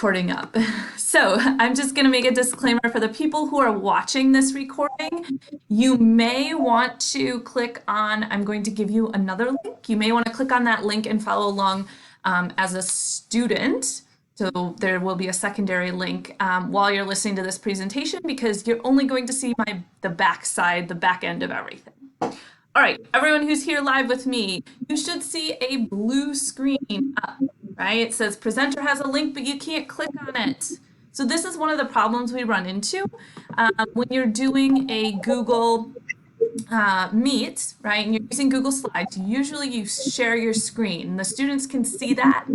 recording up. So I'm just going to make a disclaimer for the people who are watching this recording. You may want to click on, I'm going to give you another link. You may want to click on that link and follow along as a student. So there will be a secondary link while you're listening to this presentation because you're only going to see the back side, the back end of everything. All right, everyone who's here live with me, you should see a blue screen up, right? It says presenter has a link, but you can't click on it. So this is one of the problems we run into when you're doing a Google Meet, right? And you're using Google Slides. Usually you share your screen. The students can see that,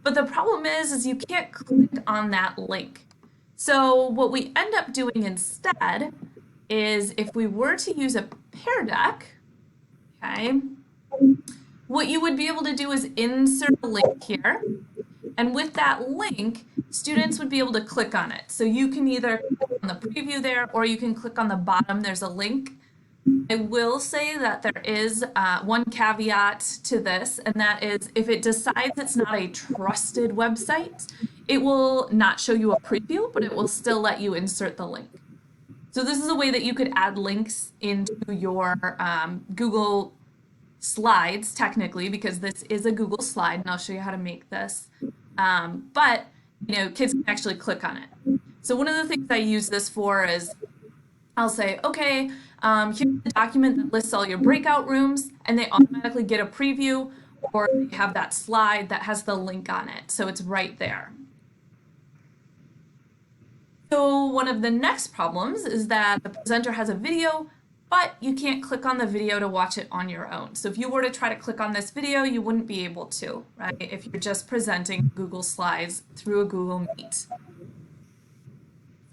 but the problem is you can't click on that link. So what we end up doing instead is if we were to use a Pear Deck, okay, what you would be able to do is insert a link here. And with that link, students would be able to click on it. So you can either click on the preview there, or you can click on the bottom. There's a link. I will say that there is one caveat to this, and that is if it decides it's not a trusted website, it will not show you a preview, but it will still let you insert the link. So this is a way that you could add links into your Google Slides, technically, because this is a Google slide, and I'll show you how to make this. But, you know, kids can actually click on it. So one of the things I use this for is I'll say, okay, here's the document that lists all your breakout rooms, and they automatically get a preview, or they have that slide that has the link on it, so it's right there. So one of the next problems is that the presenter has a video, but you can't click on the video to watch it on your own. So if you were to try to click on this video, you wouldn't be able to, right? If you're just presenting Google Slides through a Google Meet.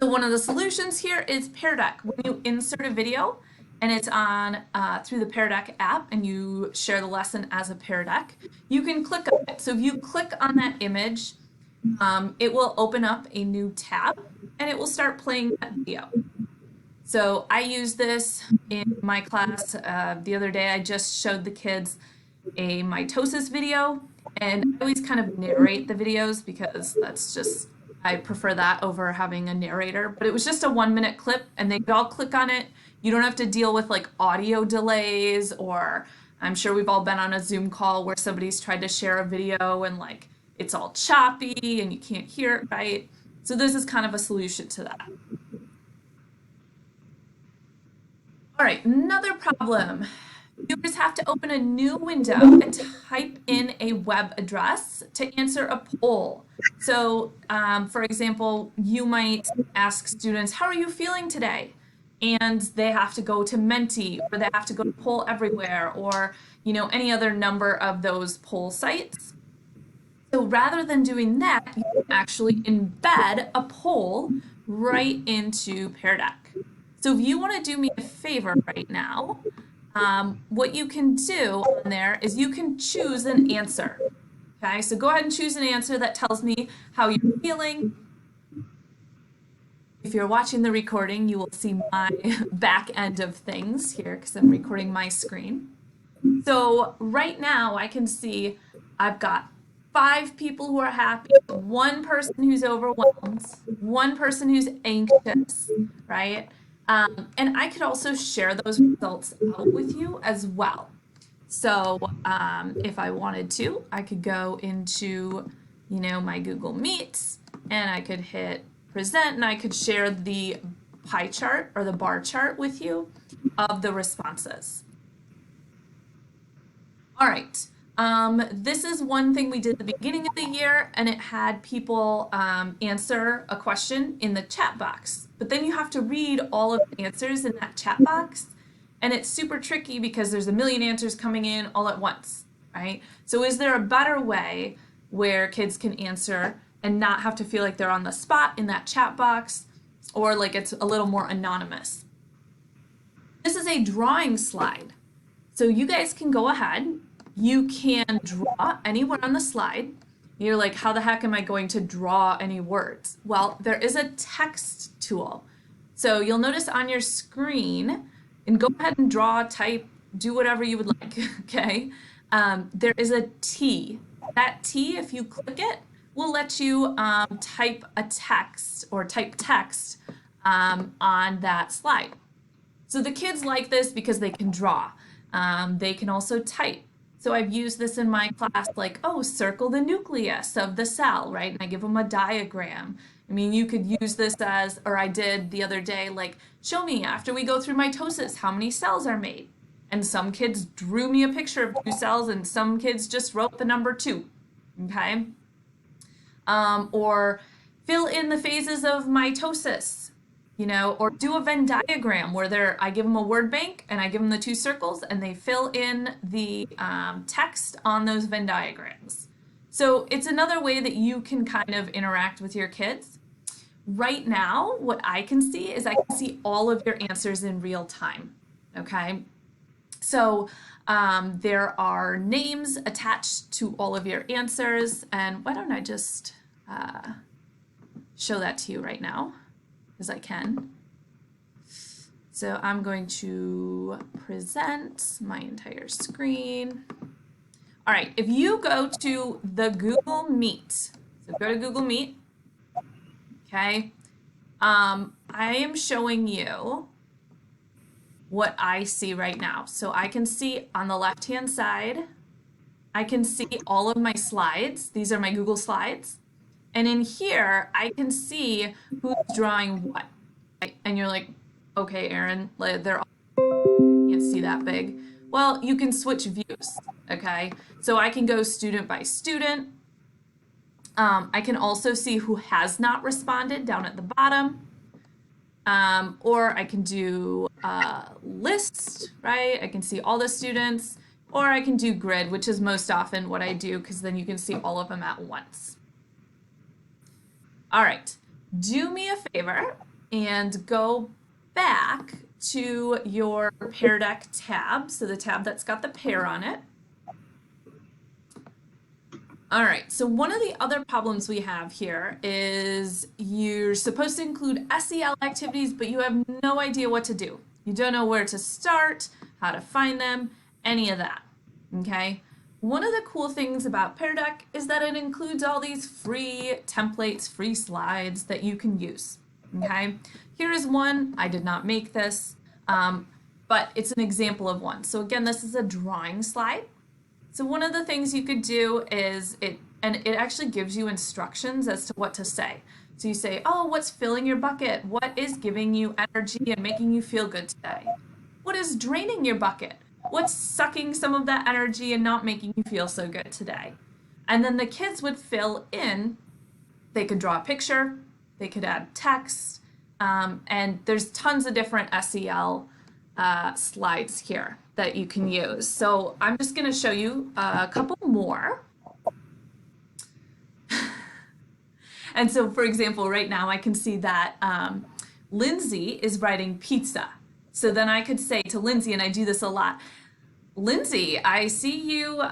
So one of the solutions here is Pear Deck. When you insert a video and it's on through the Pear Deck app and you share the lesson as a Pear Deck, you can click on it. So if you click on that image, it will open up a new tab and it will start playing that video. So I use this in my class. The other day I just showed the kids a mitosis video, and I always kind of narrate the videos because that's just, I prefer that over having a narrator. But it was just a 1-minute clip and they could all click on it. You don't have to deal with like audio delays, or I'm sure we've all been on a Zoom call where somebody's tried to share a video and like it's all choppy and you can't hear it right. So this is kind of a solution to that. All right, another problem. Viewers have to open a new window and type in a web address to answer a poll. So, for example, you might ask students, how are you feeling today? And they have to go to Menti, or they have to go to Poll Everywhere, or you know, any other number of those poll sites. So rather than doing that, you can actually embed a poll right into Pear Deck. So if you want to do me a favor right now, what you can do on there is you can choose an answer. Okay, so go ahead and choose an answer that tells me how you're feeling. If you're watching the recording, you will see my back end of things here because I'm recording my screen. So right now I can see I've got 5 people who are happy, 1 person who's overwhelmed, 1 person who's anxious, right? And I could also share those results out with you as well. So if I wanted to, I could go into, you know, my Google Meets and I could hit present and I could share the pie chart or the bar chart with you of the responses. All right. This is one thing we did at the beginning of the year, and it had people answer a question in the chat box. But then you have to read all of the answers in that chat box, and it's super tricky because there's a million answers coming in all at once, right? So is there a better way where kids can answer and not have to feel like they're on the spot in that chat box, or like it's a little more anonymous? This is a drawing slide. So you guys can go ahead. You can draw anywhere on the slide. You're like, how the heck am I going to draw any words? Well, there is a text tool. So you'll notice on your screen, and go ahead and draw, type, do whatever you would like, okay? There is a T. That T, if you click it, will let you type a text or type text on that slide. So the kids like this because they can draw. They can also type. So I've used this in my class, like, oh, circle the nucleus of the cell, right? And I give them a diagram. I mean, you could use this as, or I did the other day, like, show me after we go through mitosis, how many cells are made. And some kids drew me a picture of 2 cells, and some kids just wrote the number 2, okay? Or fill in the phases of mitosis, you know, or do a Venn diagram where I give them a word bank and I give them the 2 circles and they fill in the text on those Venn diagrams. So it's another way that you can kind of interact with your kids. Right now, what I can see is I can see all of your answers in real time, okay? So there are names attached to all of your answers, and why don't I just show that to you right now, because I can. So I'm going to present my entire screen. All right, if you go to the Google Meet, so go to Google Meet, okay, I am showing you what I see right now. So I can see on the left-hand side, I can see all of my slides. These are my Google Slides. And in here, I can see who's drawing what. And you're like, okay, Erin, they're all, you can't see that big. Well, you can switch views, okay? So I can go student by student. I can also see who has not responded down at the bottom. Or I can do a list, right? I can see all the students, or I can do grid, which is most often what I do, because then you can see all of them at once. All right, do me a favor and go back to your Pear Deck tab, so the tab that's got the pear on it. All right, so one of the other problems we have here is you're supposed to include SEL activities, but you have no idea what to do. You don't know where to start, how to find them, any of that, okay? One of the cool things about Pear Deck is that it includes all these free templates, free slides that you can use, okay? Here is one. I did not make this, but it's an example of one. So again, this is a drawing slide. So one of the things you could do is it actually gives you instructions as to what to say. So you say, oh, what's filling your bucket? What is giving you energy and making you feel good today? What is draining your bucket? What's sucking some of that energy and not making you feel so good today? And then the kids would fill in. They could draw a picture, they could add text, and there's tons of different SEL slides here that you can use. So I'm just going to show you a couple more. And so, for example, right now I can see that Lindsay is writing pizza. So then I could say to Lindsay, and I do this a lot, Lindsay, I see you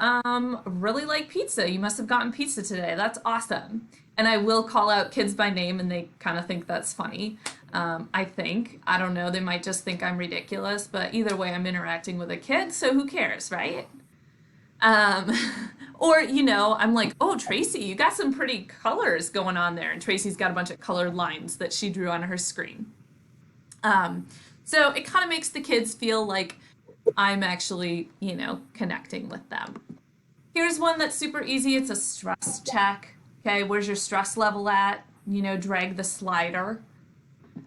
really like pizza. You must have gotten pizza today. That's awesome. And I will call out kids by name, and they kind of think that's funny. I think. I don't know. They might just think I'm ridiculous, but either way, I'm interacting with a kid, so who cares, right? Or, you know, I'm like, oh, Tracy, you got some pretty colors going on there. And Tracy's got a bunch of colored lines that she drew on her screen. So it kind of makes the kids feel like I'm actually, you know, connecting with them. Here's one that's super easy. It's a stress check. Okay, where's your stress level at? You know, drag the slider.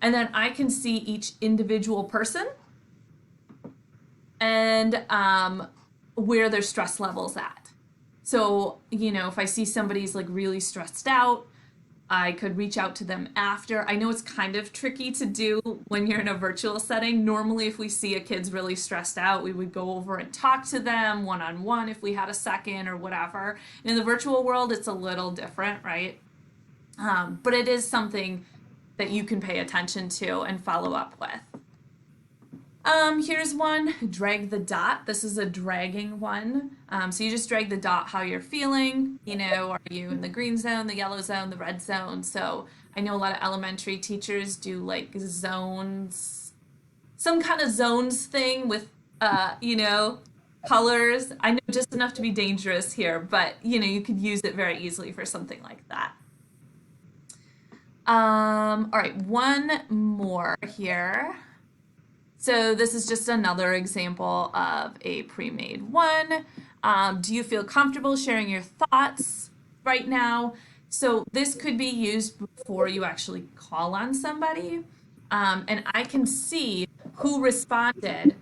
And then I can see each individual person and where their stress level's at. So, you know, if I see somebody's like really stressed out, I could reach out to them after. I know it's kind of tricky to do when you're in a virtual setting. Normally, if we see a kid's really stressed out, we would go over and talk to them one-on-one if we had a second or whatever. In the virtual world, it's a little different, right? But it is something that you can pay attention to and follow up with. Here's one, drag the dot. This is a dragging one. So you just drag the dot how you're feeling. You know, are you in the green zone, the yellow zone, the red zone? So I know a lot of elementary teachers do like zones, some kind of zones thing with, you know, colors. I know just enough to be dangerous here, but you could use it very easily for something like that. All right, one more here. So this is just another example of a pre-made one. Do you feel comfortable sharing your thoughts right now? So this could be used before you actually call on somebody. And I can see who responded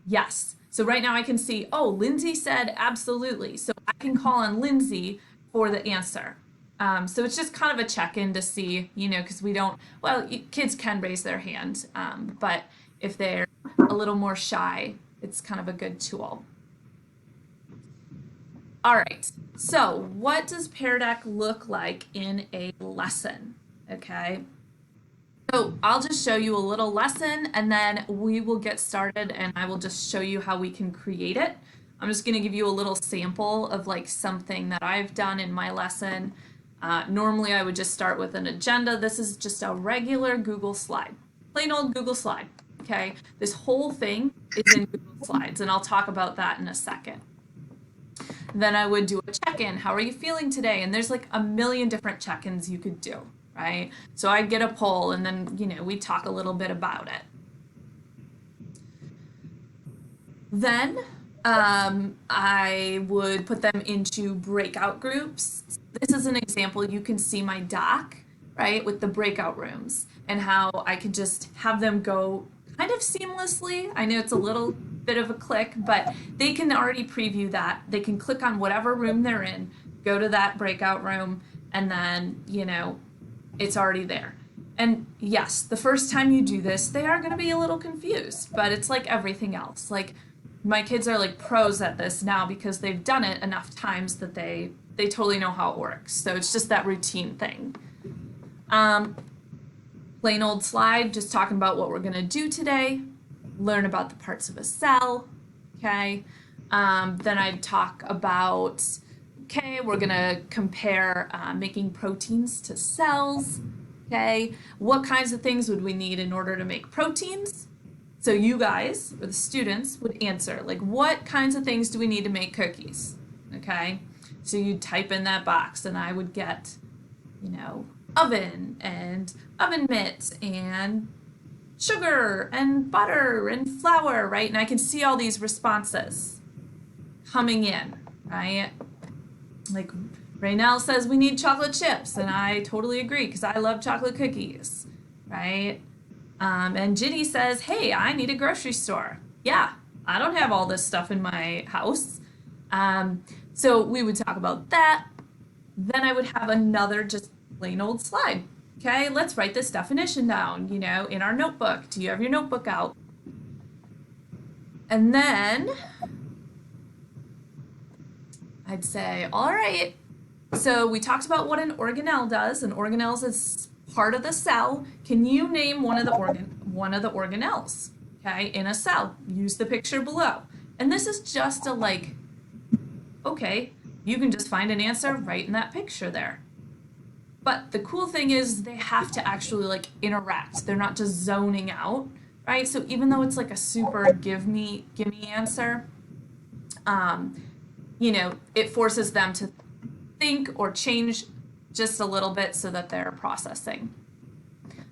yes. So right now I can see, oh, Lindsay said absolutely. So I can call on Lindsay for the answer. So it's just kind of a check-in to see, because we don't, well, kids can raise their hand, but if they're a little more shy, it's kind of a good tool. All right, so what does Pear Deck look like in a lesson? Okay, so I'll just show you a little lesson and then we will get started and I will just show you how we can create it. I'm just going to give you a little sample of like something that I've done in my lesson. Normally I would just start with an agenda. This is just a regular Google slide, plain old Google slide. Okay, this whole thing is in Google Slides and I'll talk about that in a second. Then I would do a check-in. How are you feeling today? And there's like a million different check-ins you could do, right? So I'd get a poll and then, we talk a little bit about it. Then I would put them into breakout groups. This is an example. You can see my doc, right, with the breakout rooms and how I could just have them go kind of seamlessly. I know it's a little bit of a click, but they can already preview that. They can click on whatever room they're in, go to that breakout room, and then, it's already there. And yes, the first time you do this, they are going to be a little confused, but it's like everything else. Like my kids are like pros at this now because they've done it enough times that they totally know how it works. So it's just that routine thing. Plain old slide, just talking about what we're going to do today, learn about the parts of a cell, okay? Then I'd talk about, okay, we're going to compare making proteins to cells, okay? What kinds of things would we need in order to make proteins? So you guys, or the students, would answer, like, what kinds of things do we need to make cookies, okay? So you'd type in that box and I would get, oven and oven mitt and sugar and butter and flour, right? And I can see all these responses coming in, right? Like Raynell says we need chocolate chips, and I totally agree because I love chocolate cookies, right? And Ginny says, hey, I need a grocery store. Yeah, I don't have all this stuff in my house. So we would talk about that. Then I would have another just plain old slide. Okay, let's write this definition down, in our notebook. Do you have your notebook out? And then I'd say, all right, so we talked about what an organelle does. An organelle is part of the cell. Can you name one of the organelles, okay, in a cell? Use the picture below. And this is just a okay, you can just find an answer right in that picture there. But the cool thing is they have to actually interact. They're not just zoning out, right? So even though it's like a super give me answer, it forces them to think or change just a little bit so that they're processing.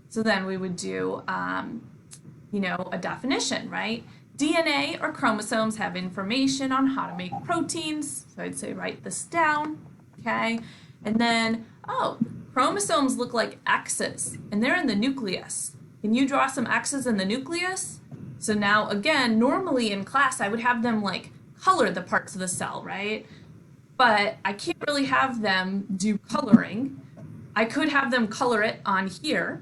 So then we would do, a definition, right? DNA or chromosomes have information on how to make proteins. So I'd say write this down, okay? And then, chromosomes look like X's, and they're in the nucleus. Can you draw some X's in the nucleus? So now, again, normally in class, I would have them color the parts of the cell, right? But I can't really have them do coloring. I could have them color it on here,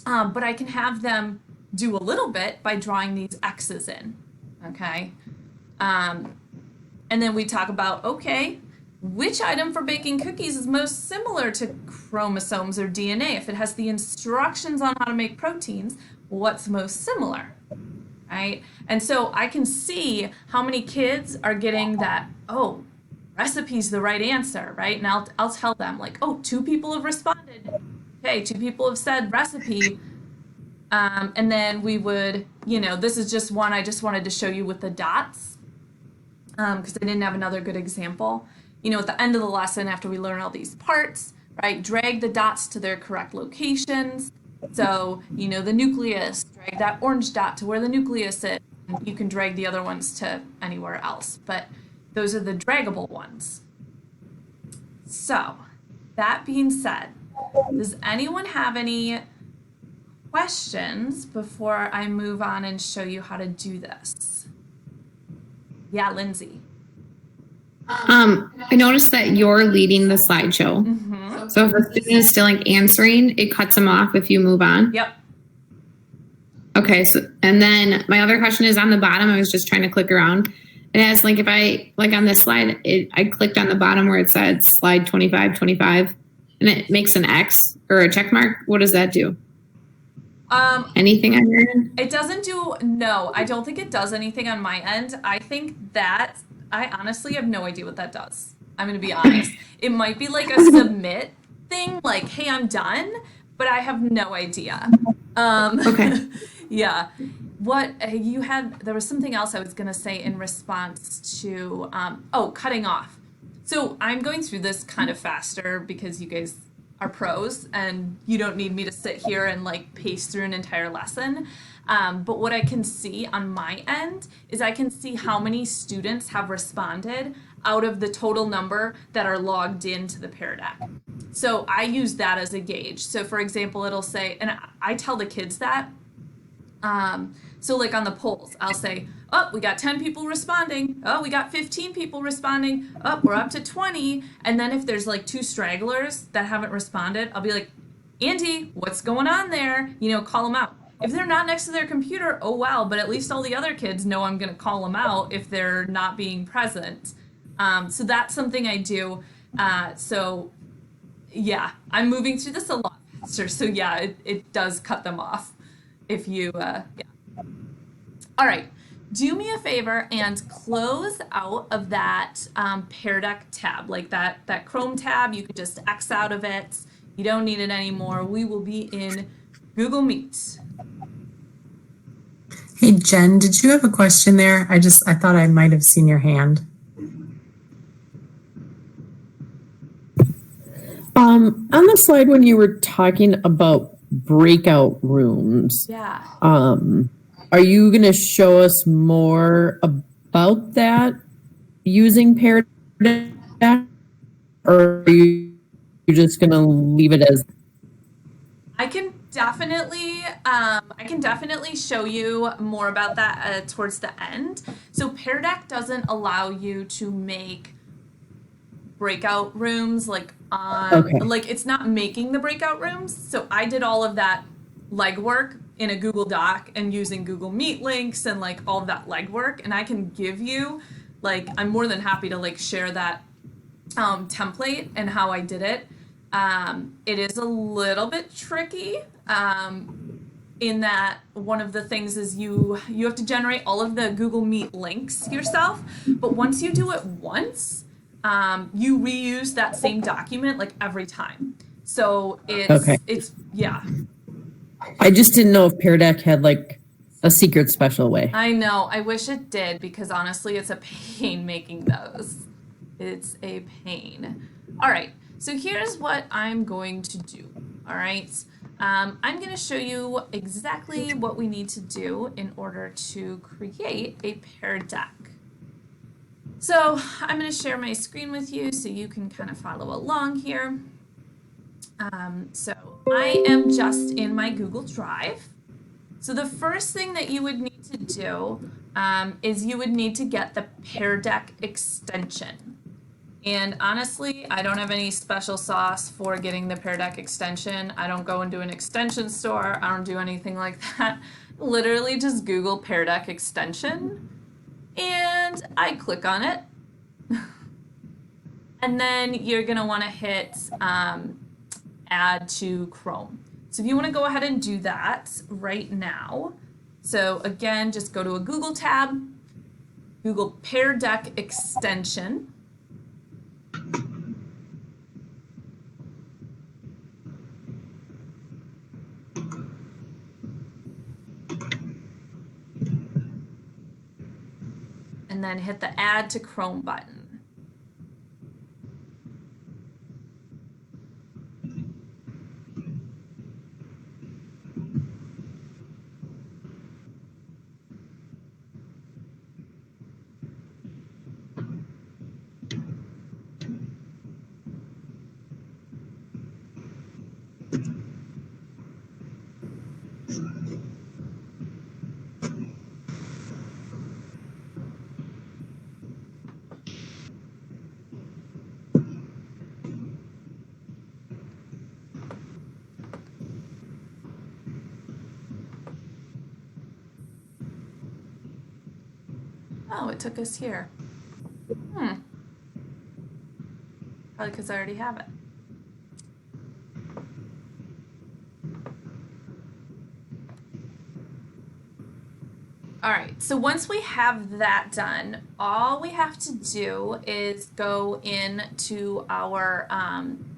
but I can have them do a little bit by drawing these X's in, okay? And then we talk about, okay, which item for baking cookies is most similar to chromosomes or DNA? If it has the instructions on how to make proteins, what's most similar, right? And so I can see how many kids are getting that, oh, recipe's the right answer, right? And I'll tell them oh, 2 people have responded. Okay, 2 people have said recipe. And then we would, this is just one I just wanted to show you with the dots. because I didn't have another good example. You know, at the end of the lesson, after we learn all these parts, right, drag the dots to their correct locations. So, you know, the nucleus, drag that orange dot to where the nucleus is. And you can drag the other ones to anywhere else, but those are the draggable ones. So, that being said, does anyone have any questions before I move on and show you how to do this? Yeah, Lindsay. I noticed that you're leading the slideshow. Mm-hmm. So if a student is still like answering, it cuts them off if you move on. Yep. Okay. So, and then my other question is on the bottom. I was just trying to click around. It has like, if I like on this slide, I clicked on the bottom where it said slide 25, 25, and it makes an X or a check mark. What does that do? Anything on your end? It doesn't do, no, I don't think it does anything on my end. I think that, I honestly have no idea what that does. I'm going to be honest. It might be like a submit thing, like, hey, I'm done, but I have no idea. Okay. Yeah. What you had, there was something else I was going to say in response to, cutting off. So I'm going through this kind of faster because you guys are pros and you don't need me to sit here and like pace through an entire lesson. But what I can see on my end is I can see how many students have responded out of the total number that are logged into the Pear Deck. So I use that as a gauge. So for example, it'll say, and I tell the kids that, so like on the polls, I'll say, oh, we got 10 people responding. Oh, we got 15 people responding. Oh, we're up to 20. And then if there's like 2 stragglers that haven't responded, I'll be like, Andy, what's going on there? You know, call them out. If they're not next to their computer, oh well, but at least all the other kids know I'm going to call them out if they're not being present. So that's something I do. So yeah, I'm moving through this a lot faster. So yeah, it does cut them off if you, yeah. All right, do me a favor and close out of that Pear Deck tab, like that Chrome tab. You could just X out of it. You don't need it anymore. We will be in Google Meet. Hey, Jen, did you have a question there? I thought I might have seen your hand. On the slide when you were talking about breakout rooms, Yeah. Are you going to show us more about that using Pear Deck, or are you just going to leave it as? I can definitely show you more about that towards the end. So Pear Deck doesn't allow you to make breakout rooms like it's not making the breakout rooms. So I did all of that legwork in a Google Doc and using Google Meet links and like all of that legwork, and I can give you like, I'm more than happy to like share that template and how I did it. It is a little bit tricky in that one of the things is you have to generate all of the Google Meet links yourself, but once you do it once, you reuse that same document like every time. So it's yeah. I just didn't know if Pear Deck had like a secret special way. I know. I wish it did because honestly, it's a pain making those. It's a pain. All right. So here's what I'm going to do. All right. I'm going to show you exactly what we need to do in order to create a Pear Deck. So I'm going to share my screen with you so you can kind of follow along here. So I am just in my Google Drive. So the first thing that you would need to do is you would need to get the Pear Deck extension. And honestly, I don't have any special sauce for getting the Pear Deck extension. I don't go into an extension store. I don't do anything like that. Literally just Google Pear Deck extension and I click on it. And then you're gonna wanna hit add to Chrome. So if you wanna go ahead and do that right now. So again, just go to a Google tab, Google Pear Deck extension. And and then hit the Add to Chrome button. Oh, it took us here. Probably because I already have it. All right, so once we have that done, all we have to do is go into our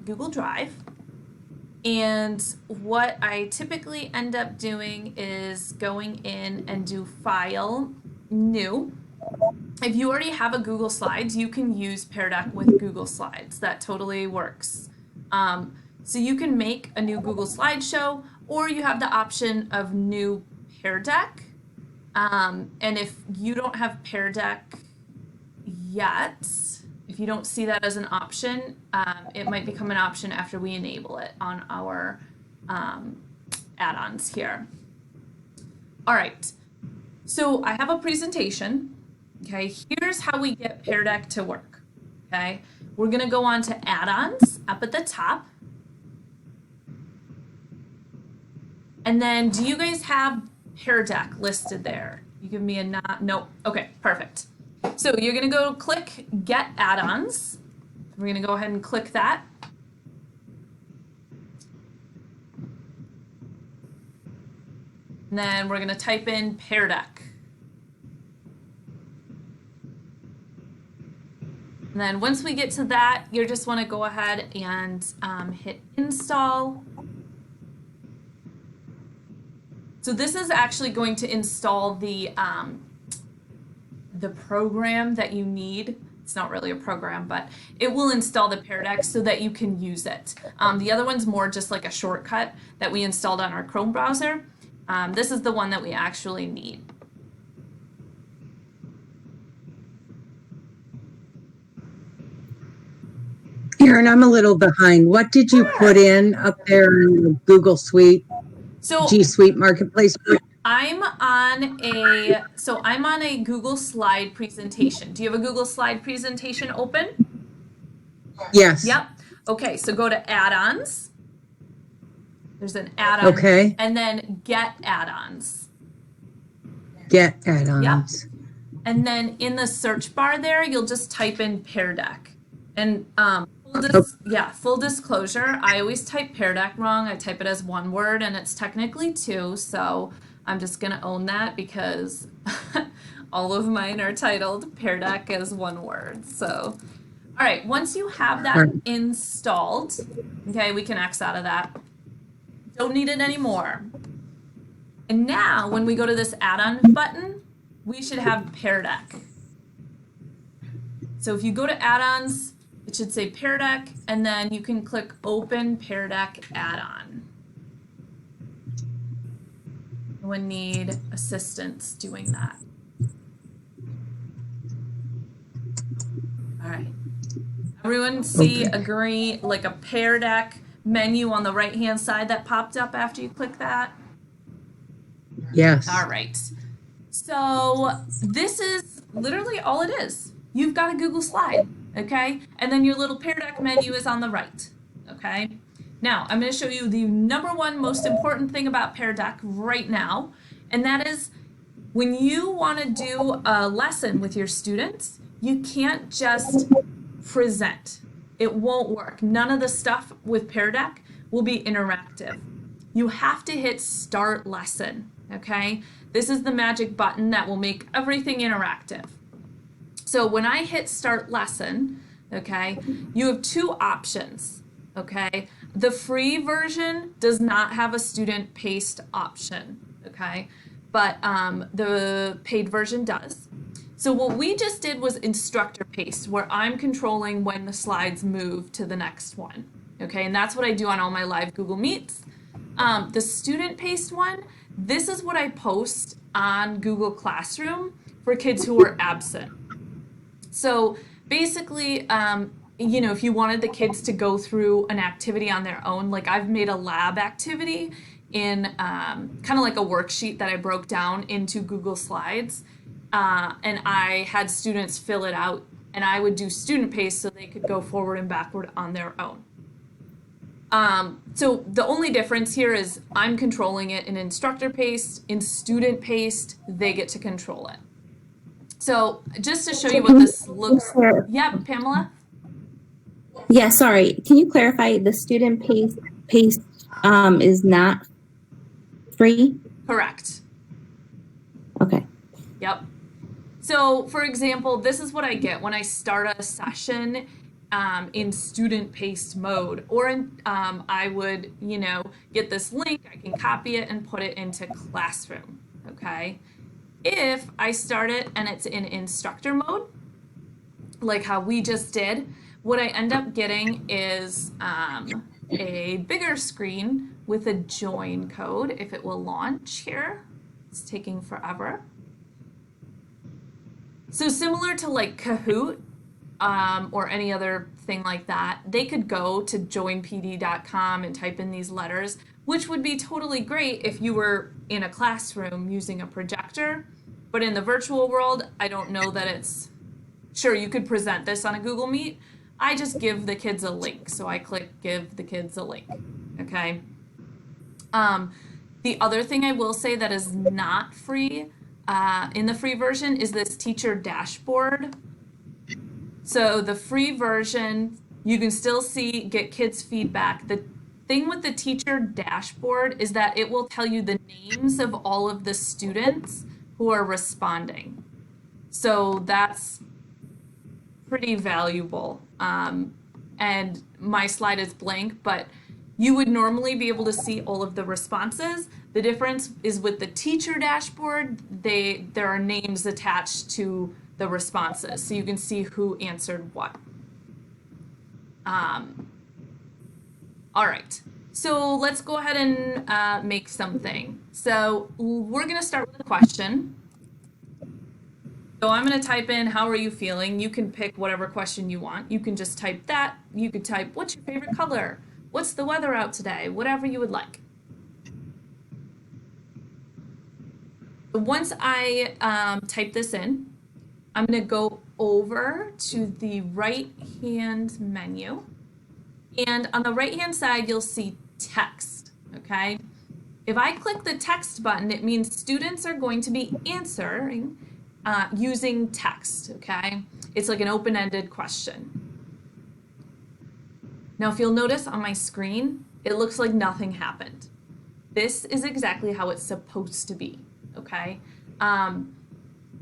Google Drive. And what I typically end up doing is going in and do File, New. If you already have a Google Slides, you can use Pear Deck with Google Slides. That totally works. So you can make a new Google slideshow, or you have the option of New Pear Deck. And if you don't have Pear Deck yet, if you don't see that as an option, it might become an option after we enable it on our add-ons here. All right, so I have a presentation. Okay, here's how we get Pear Deck to work. Okay, we're gonna go on to add-ons up at the top. And then do you guys have Pear Deck listed there? You give me a nod. Nope. Okay, perfect. So you're gonna go click Get Add-ons. We're gonna go ahead and click that. And then we're gonna type in Pear Deck. And then once we get to that, you just wanna go ahead and hit install. So this is actually going to install the program that you need. It's not really a program, but it will install the Pear Deck so that you can use it. The other one's more just like a shortcut that we installed on our Chrome browser. This is the one that we actually need. Erin, I'm a little behind. What did you put in up there in Google Suite, So G Suite Marketplace? I'm on a Google Slide presentation. Do you have a Google Slide presentation open? Yes. Yep. Okay, so go to add-ons. There's an add-on. Okay. And then get add-ons. Get add-ons. Yep. And then in the search bar there, you'll just type in Pear Deck. And full disclosure, I always type Pear Deck wrong. I type it as one word and it's technically two, so I'm just gonna own that because all of mine are titled Pear Deck as one word. So, all right, once you have that installed, okay, we can X out of that. Don't need it anymore. And now when we go to this add-on button, we should have Pear Deck. So if you go to add-ons, it should say Pear Deck, and then you can click Open Pear Deck Add-on. We'll need assistance doing that. All right. Everyone see, agree, like a Pear Deck menu on the right-hand side that popped up after you click that? Yes. All right. So this is literally all it is. You've got a Google slide, okay? And then your little Pear Deck menu is on the right, okay? Now, I'm going to show you the number one most important thing about Pear Deck right now, and that is when you want to do a lesson with your students, you can't just present. It won't work. None of the stuff with Pear Deck will be interactive. You have to hit Start Lesson, okay? This is the magic button that will make everything interactive. So when I hit Start Lesson, okay, you have two options, okay? The free version does not have a student paste option, okay? But the paid version does. So what we just did was instructor paced, where I'm controlling when the slides move to the next one. Okay, and that's what I do on all my live Google Meets. The student paced one, this is what I post on Google Classroom for kids who are absent. So basically, you know, if you wanted the kids to go through an activity on their own, like I've made a lab activity in kind of like a worksheet that I broke down into Google Slides. And I had students fill it out, and I would do student pace so they could go forward and backward on their own. So the only difference here is I'm controlling it in instructor paced, in student paced, they get to control it. So just to show you what this looks like. Yep, Pamela? Yeah, sorry. Can you clarify the student pace is not free? Correct. Okay. Yep. So for example, this is what I get when I start a session in student-paced mode, or I would, you know, get this link, I can copy it and put it into Classroom, okay? If I start it and it's in instructor mode, like how we just did, what I end up getting is a bigger screen with a join code, if it will launch here. It's taking forever. So similar to like Kahoot or any other thing like that, they could go to joinpd.com and type in these letters, which would be totally great if you were in a classroom using a projector. But in the virtual world, I don't know that it's, sure, you could present this on a Google Meet. I just give the kids a link. So I click give the kids a link, okay? The other thing I will say that is not free in the free version is this teacher dashboard. So the free version, you can still see, get kids feedback. The thing with the teacher dashboard is that it will tell you the names of all of the students who are responding. So that's pretty valuable. And my slide is blank, but you would normally be able to see all of the responses. The difference is with the teacher dashboard, there are names attached to the responses, so you can see who answered what. All right, so let's go ahead and make something. So we're gonna start with a question. So I'm gonna type in, how are you feeling? You can pick whatever question you want. You can just type that. You could type, what's your favorite color? What's the weather out today? Whatever you would like. Once I type this in, I'm going to go over to the right-hand menu. And on the right-hand side, you'll see text, okay? If I click the text button, it means students are going to be answering using text, okay? It's like an open-ended question. Now, if you'll notice on my screen, it looks like nothing happened. This is exactly how it's supposed to be, okay?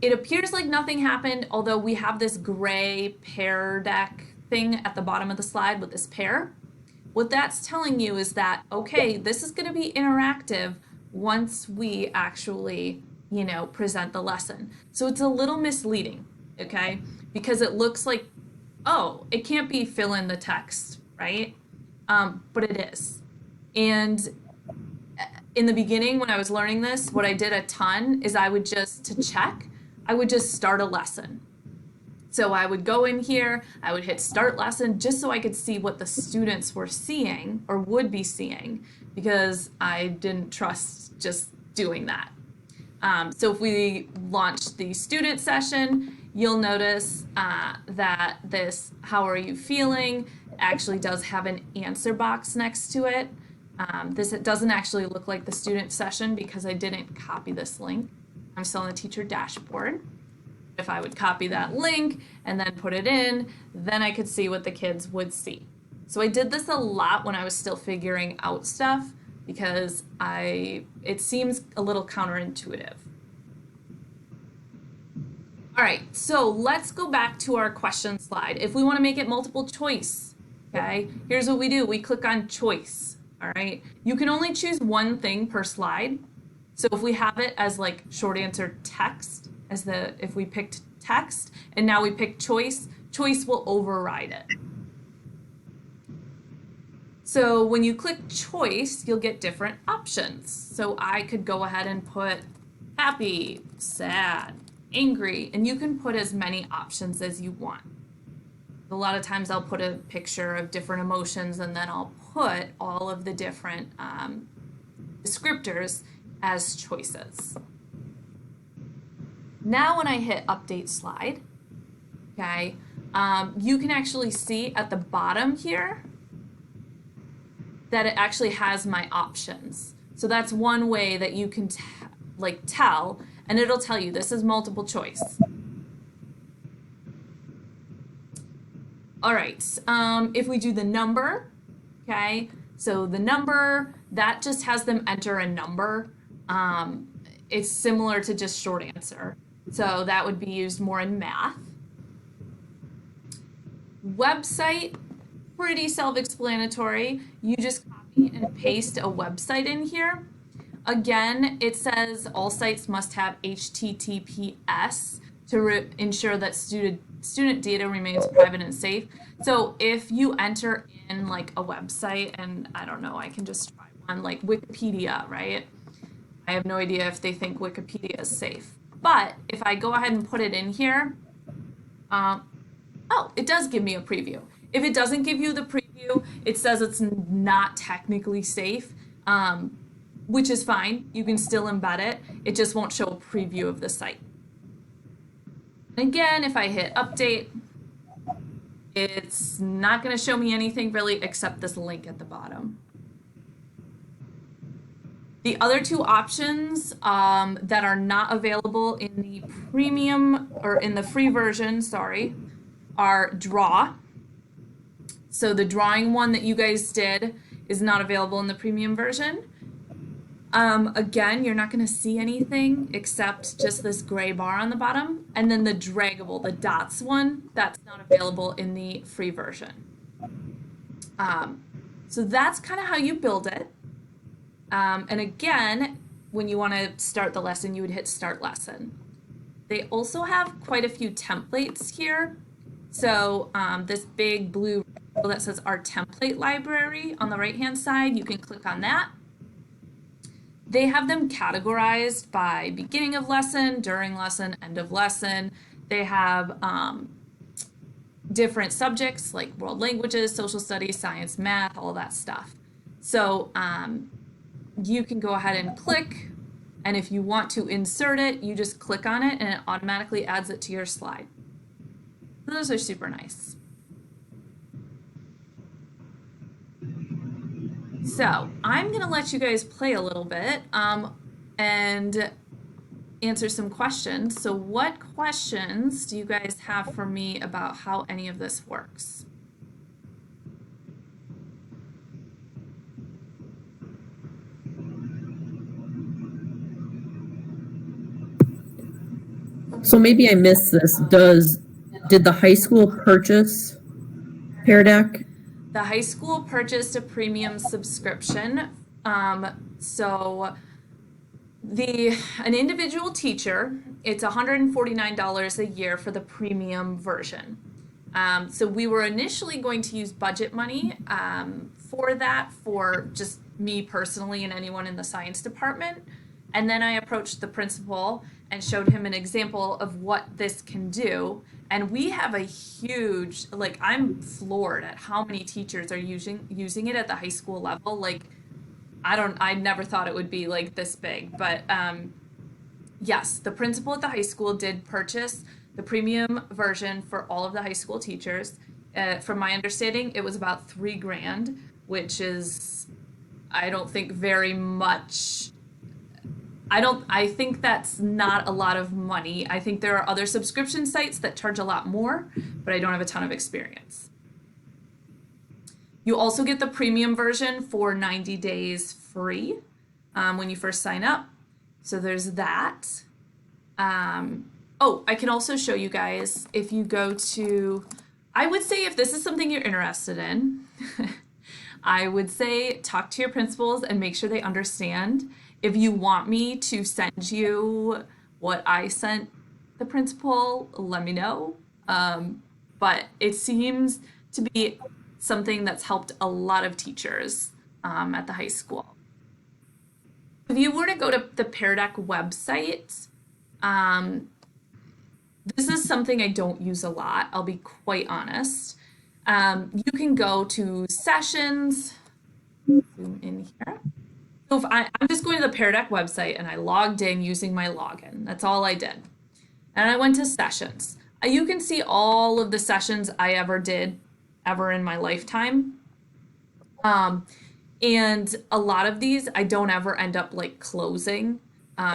It appears like nothing happened, although we have this gray Pear Deck thing at the bottom of the slide with this pear. What that's telling you is that, okay, this is gonna be interactive once we actually, you know, present the lesson. So it's a little misleading, okay? Because it looks like, oh, it can't be fill in the text, right? But it is. And in the beginning, when I was learning this, what I did a ton is I would just, to check, I would just start a lesson. So I would go in here, I would hit start lesson just so I could see what the students were seeing or would be seeing, because I didn't trust just doing that. So if we launch the student session, you'll notice that this how are you feeling actually does have an answer box next to it. It doesn't actually look like the student session because I didn't copy this link. I'm still on the teacher dashboard. If I would copy that link and then put it in, then I could see what the kids would see. So I did this a lot when I was still figuring out stuff because it seems a little counterintuitive. All right, so let's go back to our question slide. If we want to make it multiple choice, okay, here's what we do. We click on choice, all right? You can only choose one thing per slide. So if we have it as like short answer text, if we picked text, and now we pick choice, choice will override it. So when you click choice, you'll get different options. So I could go ahead and put happy, sad, angry, and you can put as many options as you want. A lot of times I'll put a picture of different emotions, and then I'll put all of the different descriptors as choices. Now when I hit update slide, okay, you can actually see at the bottom here that it actually has my options. So that's one way that you can tell, and it'll tell you this is multiple choice. All right, if we do the number, okay, so the number, that just has them enter a number. It's similar to just short answer. So that would be used more in math. Website, pretty self-explanatory. You just copy and paste a website in here. Again, it says all sites must have HTTPS to ensure that student data remains private and safe. So if you enter in like a website, and I don't know, I can just try one like Wikipedia, right? I have no idea if they think Wikipedia is safe. But if I go ahead and put it in here, oh, it does give me a preview. If it doesn't give you the preview, it says it's not technically safe, which is fine. You can still embed it. It just won't show a preview of the site. Again, if I hit update, it's not going to show me anything really except this link at the bottom. The other two options that are not available in the premium or in the free version, sorry, are draw. So the drawing one that you guys did is not available in the premium version. Again, you're not going to see anything except just this gray bar on the bottom. And then the draggable, the dots one, that's not available in the free version. So that's kind of how you build it. And again, when you want to start the lesson, you would hit start lesson. They also have quite a few templates here. So this big blue that says our template library on the right-hand side, you can click on that. They have them categorized by beginning of lesson, during lesson, end of lesson. They have different subjects like world languages, social studies, science, math, all that stuff. So you can go ahead and click, and if you want to insert it, you just click on it and it automatically adds it to your slide. Those are super nice. So I'm going to let you guys play a little bit and answer some questions. So what questions do you guys have for me about how any of this works? So maybe I missed this. Did the high school purchase Pear Deck? The high school purchased a premium subscription. So an individual teacher, it's $149 a year for the premium version. So we were initially going to use budget money for that, for just me personally and anyone in the science department. And then I approached the principal and showed him an example of what this can do. And we have a huge, like, I'm floored at how many teachers are using it at the high school level. Like, I never thought it would be like this big, but yes, the principal at the high school did purchase the premium version for all of the high school teachers. From my understanding, it was about $3,000, which is, I don't think very much. I think that's not a lot of money. I think there are other subscription sites that charge a lot more, but I don't have a ton of experience. You also get the premium version for 90 days free when you first sign up. So there's that. Oh, I can also show you guys if you go to, I would say if this is something you're interested in, I would say talk to your principals and make sure they understand. If you want me to send you what I sent the principal, let me know. But it seems to be something that's helped a lot of teachers at the high school. If you were to go to the Pear Deck website, this is something I don't use a lot, I'll be quite honest. You can go to sessions, zoom in here. So if I'm just going to the Pear Deck website and I logged in using my login. That's all I did. And I went to sessions. You can see all of the sessions I ever did ever in my lifetime. And a lot of these I don't ever end up like closing.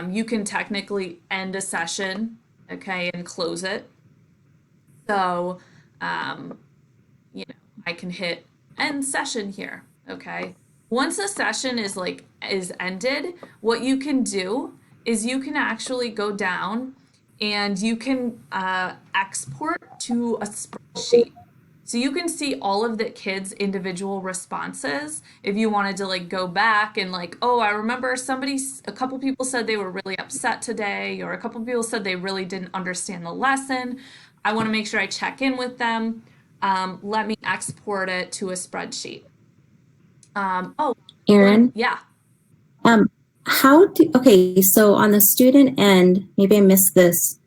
You can technically end a session, okay, and close it. So, you know, I can hit end session here, okay? Once a session is ended, what you can do is you can actually go down and you can export to a spreadsheet. So you can see all of the kids' individual responses. If you wanted to like go back and like, oh, I remember a couple people said they were really upset today, or a couple people said they really didn't understand the lesson. I want to make sure I check in with them. Let me export it to a spreadsheet. Erin, Yeah. okay, so on the student end, maybe I missed this,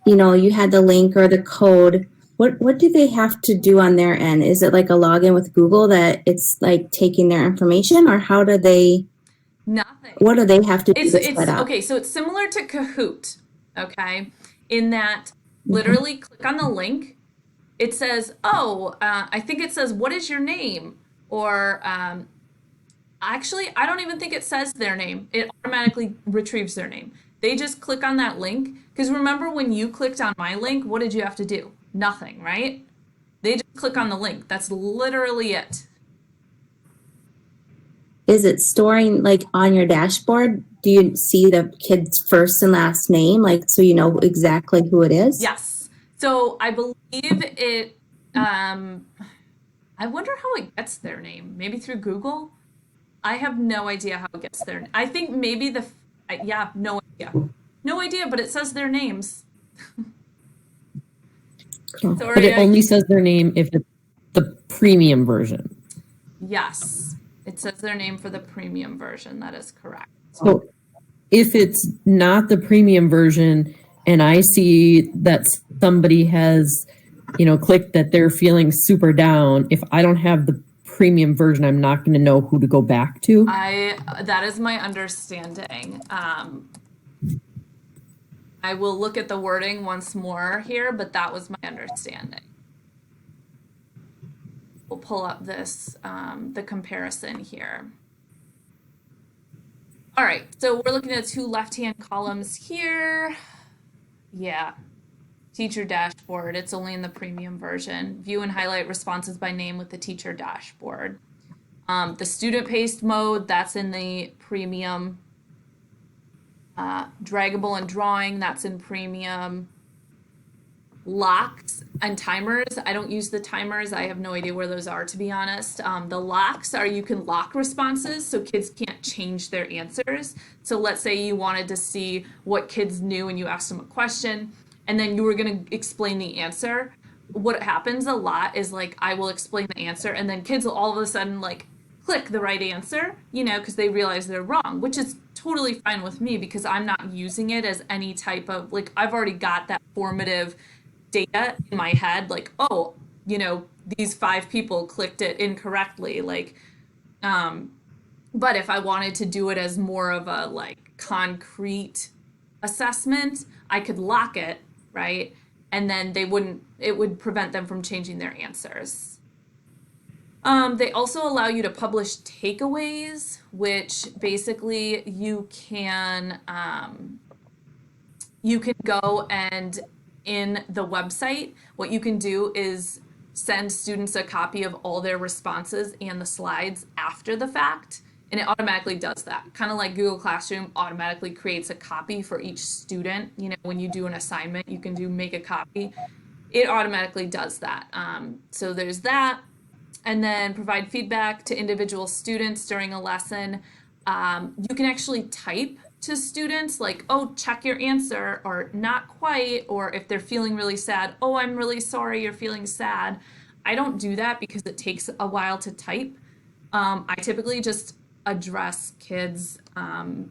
you know, you had the link or the code. What do they have to do on their end? Is it like a login with Google that it's like taking their information, or how do they, Nothing. what do they have to do to set It's up? okay, so it's similar to Kahoot, okay? In that literally click on the link. It says, oh, I think it says, what is your name? Or actually, I don't even think it says their name. It automatically retrieves their name. They just click on that link. Because remember when you clicked on my link, what did you have to do? Nothing, right? They just click on the link. That's literally it. Is it storing like on your dashboard? Do you see the kid's first and last name, like so you know exactly who it is? Yes. So I believe it, I wonder how it gets their name. Maybe through Google? I have no idea how it gets their, I think maybe yeah, no idea. No idea, but it says their names. Cool. Sorry, But it only says their name if it's the premium version. Yes, it says their name for the premium version. That is correct. So if it's not the premium version and I see that somebody has, you know, clicked that they're feeling super down, if I don't have the premium version, I'm not going to know who to go back to. That is my understanding. I will look at the wording once more here, but that was my understanding. We'll pull up this, the comparison here. All right, so we're looking at two left-hand columns here. Yeah, teacher dashboard, it's only in the premium version. View and highlight responses by name with the teacher dashboard. The student paced mode, that's in the premium. Draggable and drawing, that's in premium. Locks and timers, I don't use the timers. I have no idea where those are, to be honest. The locks are, you can lock responses so kids can't change their answers. So let's say you wanted to see what kids knew and you asked them a question and then you were going to explain the answer. What happens a lot is like I will explain the answer and then kids will all of a sudden like click the right answer, you know, because they realize they're wrong, which is totally fine with me because I'm not using it as any type of, like, I've already got that formative data in my head, like, oh, you know, these 5 people clicked it incorrectly, like, but if I wanted to do it as more of a like concrete assessment, I could lock it, right? And then it would prevent them from changing their answers. They also allow you to publish takeaways, which basically you can go and in the website, what you can do is send students a copy of all their responses and the slides after the fact, and it automatically does that. Kind of like Google Classroom automatically creates a copy for each student. You know, when you do an assignment, you can do make a copy. It automatically does that. So there's that. And then provide feedback to individual students during a lesson. You can actually type to students like, oh, check your answer, or not quite, or if they're feeling really sad, oh, I'm really sorry you're feeling sad. I don't do that because it takes a while to type. I typically just address kids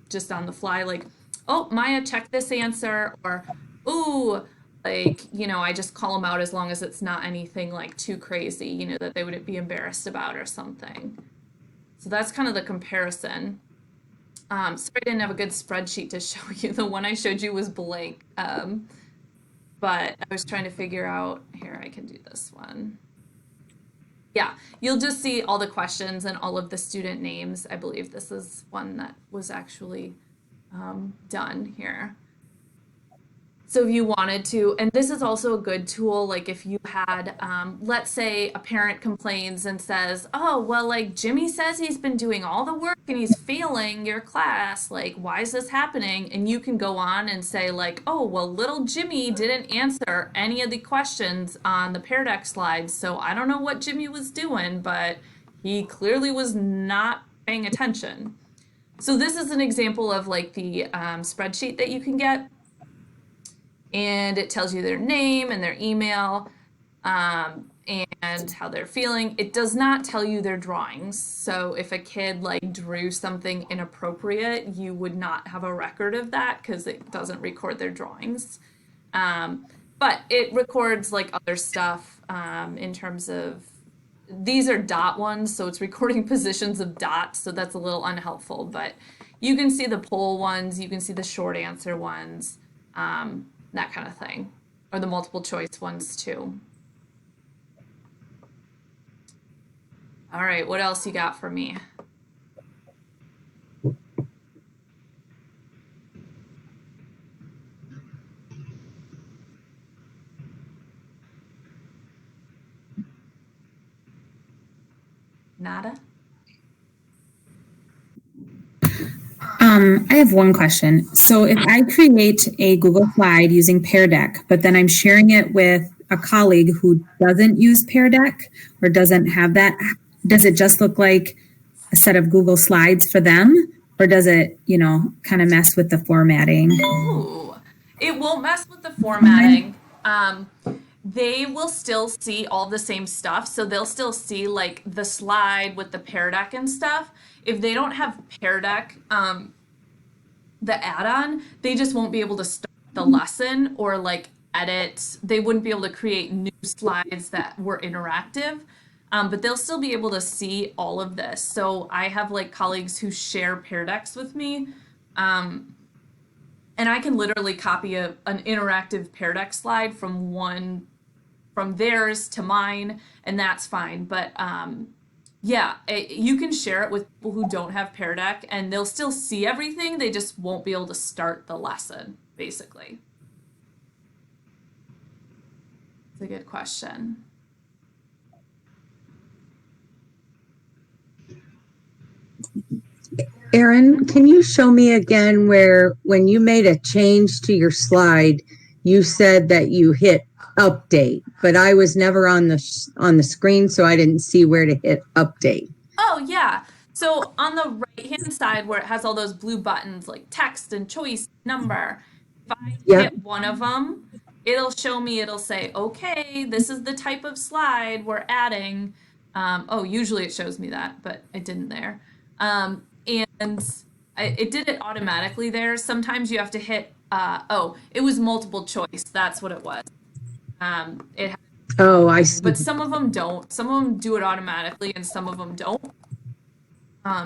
just on the fly, like, oh, Maya, check this answer, or, ooh, like, I just call them out as long as it's not anything like too crazy, that they wouldn't be embarrassed about or something. So that's kind of the comparison. Sorry, I didn't have a good spreadsheet to show you. The one I showed you was blank. But I was trying to figure out, here, I can do this one. Yeah, you'll just see all the questions and all of the student names. I believe this is one that was actually done here. So if you wanted to, and this is also a good tool, like if you had, let's say a parent complains and says, oh, well, like Jimmy says he's been doing all the work and he's failing your class. Like, why is this happening? And you can go on and say like, oh, well, little Jimmy didn't answer any of the questions on the Pear Deck slides. So I don't know what Jimmy was doing, but he clearly was not paying attention. So this is an example of like the spreadsheet that you can get, and it tells you their name and their email and how they're feeling. It does not tell you their drawings. So if a kid like drew something inappropriate, you would not have a record of that because it doesn't record their drawings. But it records like other stuff in terms of, these are dot ones, so it's recording positions of dots, so that's a little unhelpful, but you can see the poll ones, you can see the short answer ones, that kind of thing, or the multiple choice ones too. All right, what else you got for me? Nada? I have one question. So if I create a Google slide using Pear Deck, but then I'm sharing it with a colleague who doesn't use Pear Deck or doesn't have that, does it just look like a set of Google slides for them? Or does it, kind of mess with the formatting? Ooh, it won't mess with the formatting. They will still see all the same stuff, so they'll still see like the slide with the Pear Deck and stuff. If they don't have Pear Deck, the add-on, they just won't be able to start the lesson or like edit. They wouldn't be able to create new slides that were interactive, but they'll still be able to see all of this. So I have like colleagues who share Pear Decks with me, and I can literally copy an interactive Pear Deck slide from theirs to mine, and that's fine. But yeah, you can share it with people who don't have Pear Deck, and they'll still see everything. They just won't be able to start the lesson, basically. It's a good question. Erin, can you show me again where when you made a change to your slide, you said that you hit update, but I was never on the screen, so I didn't see where to hit update. Oh, yeah. So on the right-hand side where it has all those blue buttons like text and choice, number, if I Yeah. hit one of them, it'll show me, it'll say, okay, this is the type of slide we're adding. Oh, usually it shows me that, but it didn't there. And it did it automatically there. Sometimes you have to hit, oh, it was multiple choice. That's what it was. It Oh, I see. But some of them don't. Some of them do it automatically and some of them don't.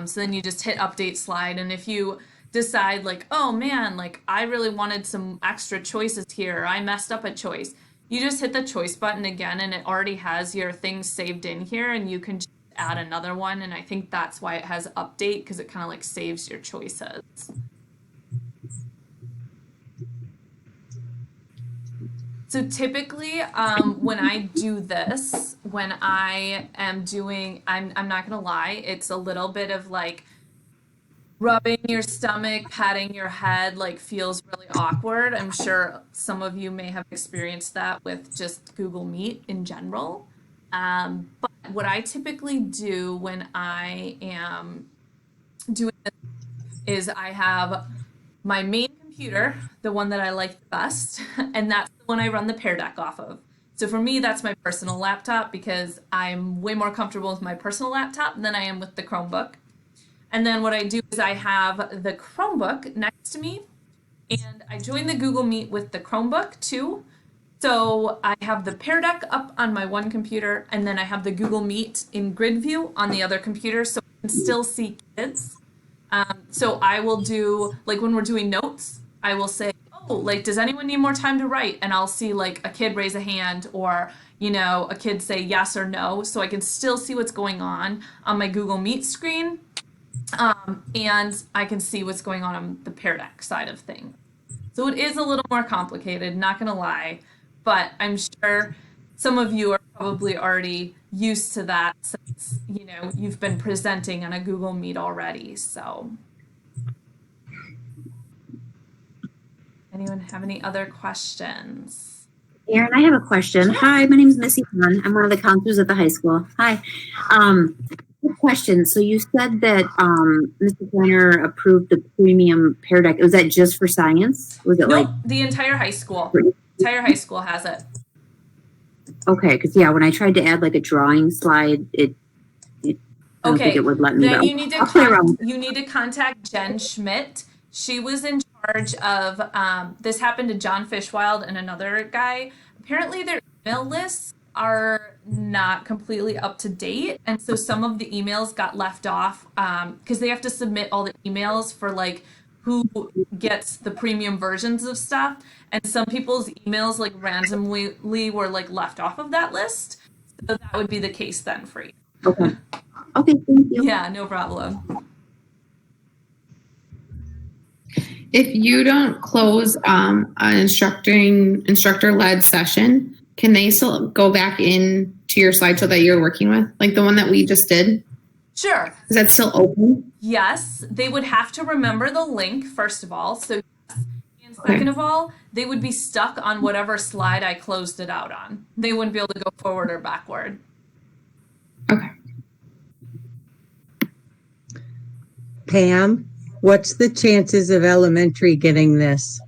So then you just hit update slide. And if you decide like, oh man, like I really wanted some extra choices here, I messed up a choice, you just hit the choice button again and it already has your things saved in here and you can just add another one. And I think that's why it has update, because it kind of like saves your choices. So typically, when I do this, when I am doing, I'm not gonna lie, it's a little bit of like rubbing your stomach, patting your head, like feels really awkward. I'm sure some of you may have experienced that with just Google Meet in general. But what I typically do when I am doing this is I have my main computer, the one that I like the best, and that's the one I run the Pear Deck off of. So for me, that's my personal laptop because I'm way more comfortable with my personal laptop than I am with the Chromebook. And then what I do is I have the Chromebook next to me, and I join the Google Meet with the Chromebook too. So I have the Pear Deck up on my one computer, and then I have the Google Meet in grid view on the other computer, so I can still see kids. So I will do, like when we're doing notes, I will say, oh, like, does anyone need more time to write? And I'll see like a kid raise a hand or, a kid say yes or no. So I can still see what's going on my Google Meet screen. And I can see what's going on the Pear Deck side of things. So it is a little more complicated, not gonna lie, but I'm sure some of you are probably already used to that since, you've been presenting on a Google Meet already. So anyone have any other questions? Aaron, I have a question. Hi, my name is Missy Khan. I'm one of the counselors at the high school. Hi. Quick question. So you said that Mr. Planner approved the premium Pear Deck. Was that just for science? Was it Nope, the entire high school. Entire high school has it. Okay, because when I tried to add like a drawing slide, I don't think it would let me. Then I'll play around. you need to contact Jen Schmidt. She was in charge of this happened to John Fishwild and another guy. Apparently their email lists are not completely up to date, and so some of the emails got left off because they have to submit all the emails for like who gets the premium versions of stuff, and some people's emails like randomly were like left off of that list. So that would be the case then for you. Okay. Okay, thank you. Yeah, no problem. If you don't close an instructor-led session, can they still go back in to your slideshow that you're working with, like the one that we just did? Sure. Is that still open? Yes, they would have to remember the link, first of all. So, yes. And second of all, they would be stuck on whatever slide I closed it out on. They wouldn't be able to go forward or backward. Okay. Pam, what's the chances of elementary getting this?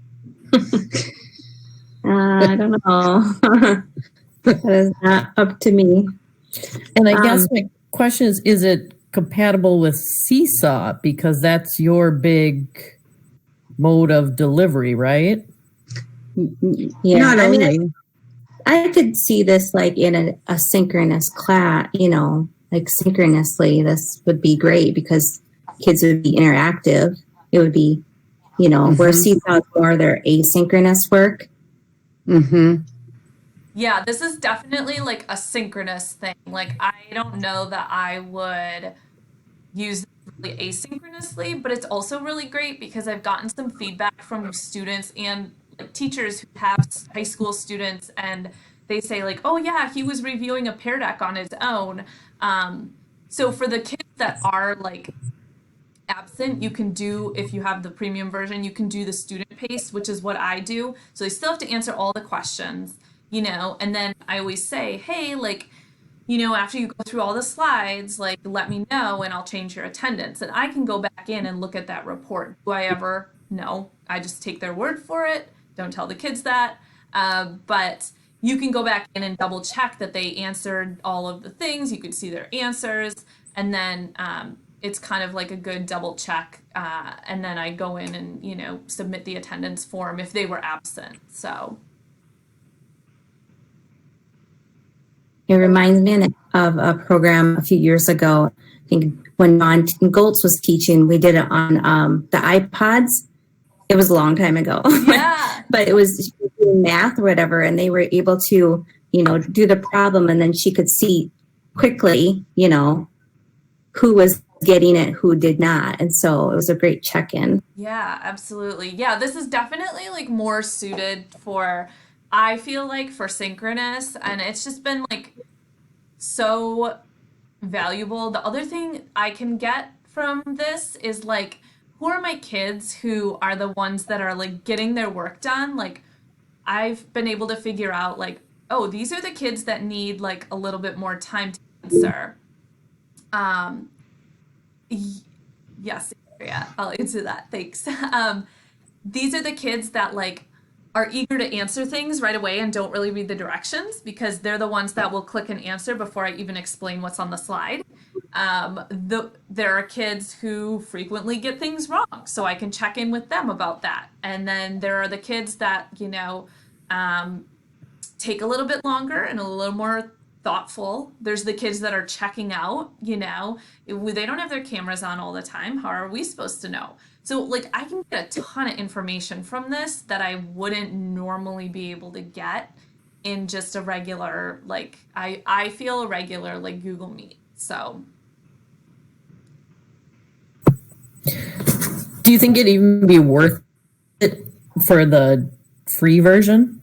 I don't know. That is not up to me. And I guess my question is it compatible with Seesaw? Because that's your big mode of delivery, right? Yeah, Not I mean, only. I could see this like in a synchronous class, like synchronously. This would be great because kids would be interactive. It would be, where Seesaw is more their asynchronous work. Mm-hmm. Yeah, this is definitely like a synchronous thing. Like, I don't know that I would use this really asynchronously, but it's also really great because I've gotten some feedback from students and like teachers who have high school students, and they say like, oh yeah, he was reviewing a Pear Deck on his own. So for the kids that are like absent, you can do, if you have the premium version, you can do the student pace, which is what I do. So they still have to answer all the questions, and then I always say, hey, like, after you go through all the slides, like, let me know and I'll change your attendance. And I can go back in and look at that report. Do I ever? No. I just take their word for it. Don't tell the kids that. But you can go back in and double check that they answered all of the things. You could see their answers. And then it's kind of like a good double check. And then I go in and, submit the attendance form if they were absent. So. It reminds me of a program a few years ago. I think when Don Goltz was teaching, we did it on the iPods. It was a long time ago. Yeah. But it was math or whatever, and they were able to, do the problem, and then she could see quickly, who was getting it, who did not. And so it was a great check-in. Yeah, absolutely. Yeah, this is definitely like more suited for, I feel like, for synchronous, and it's just been like so valuable. The other thing I can get from this is like, who are my kids who are the ones that are like getting their work done? Like, I've been able to figure out like, oh, these are the kids that need like a little bit more time to answer. Yes. Yeah, I'll answer that. Thanks. These are the kids that like are eager to answer things right away and don't really read the directions because they're the ones that will click an answer before I even explain what's on the slide. There are kids who frequently get things wrong, so I can check in with them about that. And then there are the kids that, um, take a little bit longer and a little more thoughtful. There's the kids that are checking out, they don't have their cameras on all the time. How are we supposed to know? So, like, I can get a ton of information from this that I wouldn't normally be able to get in just a regular, like, I feel a regular, like, Google Meet. So, Do you think it'd even be worth it for the free version?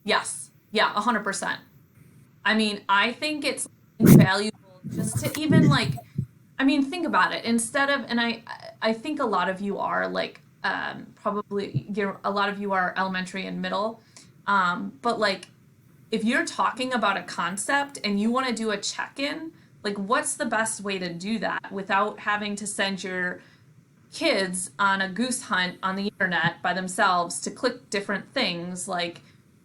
yes. Yeah, 100%. I mean, I think it's valuable just to even like, I mean, think about it. Instead of, and I think a lot of you are like, probably a lot of you are elementary and middle, but like, if you're talking about a concept and you want to do a check-in, like, what's the best way to do that without having to send your kids on a goose hunt on the internet by themselves to click different things? Like,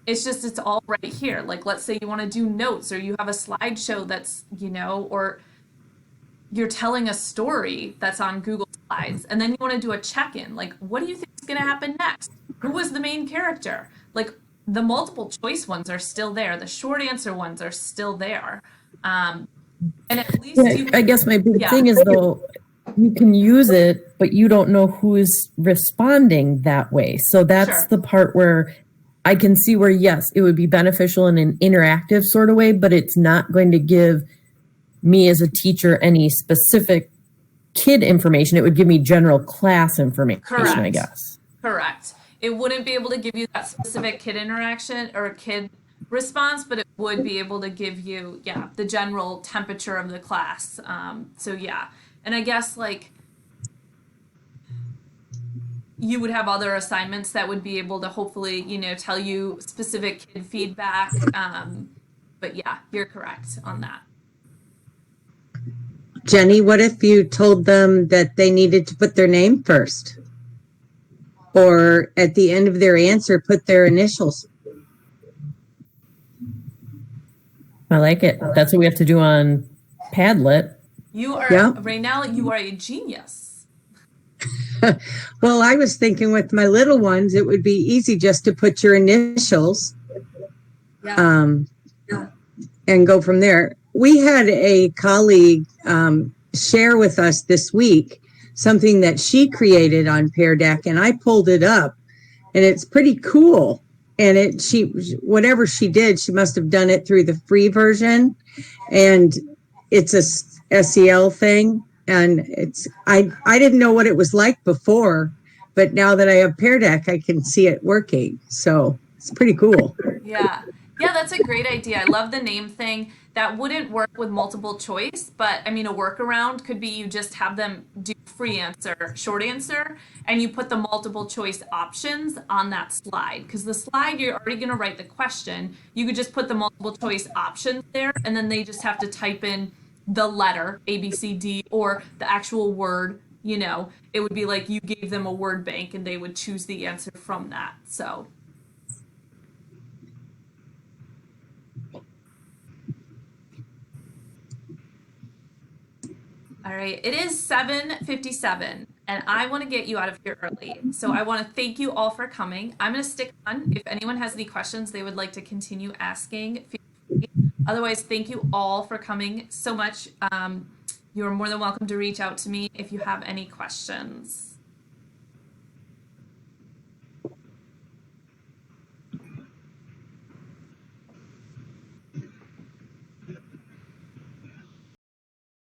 it's all right here. Like, let's say you want to do notes or you have a slideshow that's, or you're telling a story that's on Google Slides and then you want to do a check-in. Like, what do you think is going to happen next? Who was the main character? Like, the multiple choice ones are still there. The short answer ones are still there. And at least I guess my big yeah. thing is though, you can use it, but you don't know who's responding that way. So that's Sure. the part where I can see where, yes, it would be beneficial in an interactive sort of way, but it's not going to give me as a teacher any specific kid information. It would give me general class information, Correct. I guess. Correct. It wouldn't be able to give you that specific kid interaction or kid response, but it would be able to give you, yeah, the general temperature of the class. So yeah. And I guess like you would have other assignments that would be able to hopefully, tell you specific kid feedback. But yeah, you're correct on that. Jenny, what if you told them that they needed to put their name first? Or at the end of their answer, put their initials? I like it. That's what we have to do on Padlet. You are, Yeah. right now, you are a genius. Well, I was thinking with my little ones, it would be easy just to put your initials Yeah. and go from there. We had a colleague share with us this week something that she created on Pear Deck, and I pulled it up, and it's pretty cool. And whatever she did, she must have done it through the free version, and it's a SEL thing. And I didn't know what it was like before, but now that I have Pear Deck, I can see it working. So it's pretty cool. Yeah. Yeah, that's a great idea. I love the name thing. That wouldn't work with multiple choice, but I mean, a workaround could be you just have them do free answer, short answer, and you put the multiple choice options on that slide. Because the slide, you're already going to write the question. You could just put the multiple choice options there, and then they just have to type in the letter A, B, C, D, or the actual word. It would be like you gave them a word bank and they would choose the answer from that. So. All right, it is 7:57 and I want to get you out of here early. So I want to thank you all for coming. I'm going to stick on. If anyone has any questions they would like to continue asking, feel free. Otherwise, thank you all for coming so much. You're more than welcome to reach out to me if you have any questions.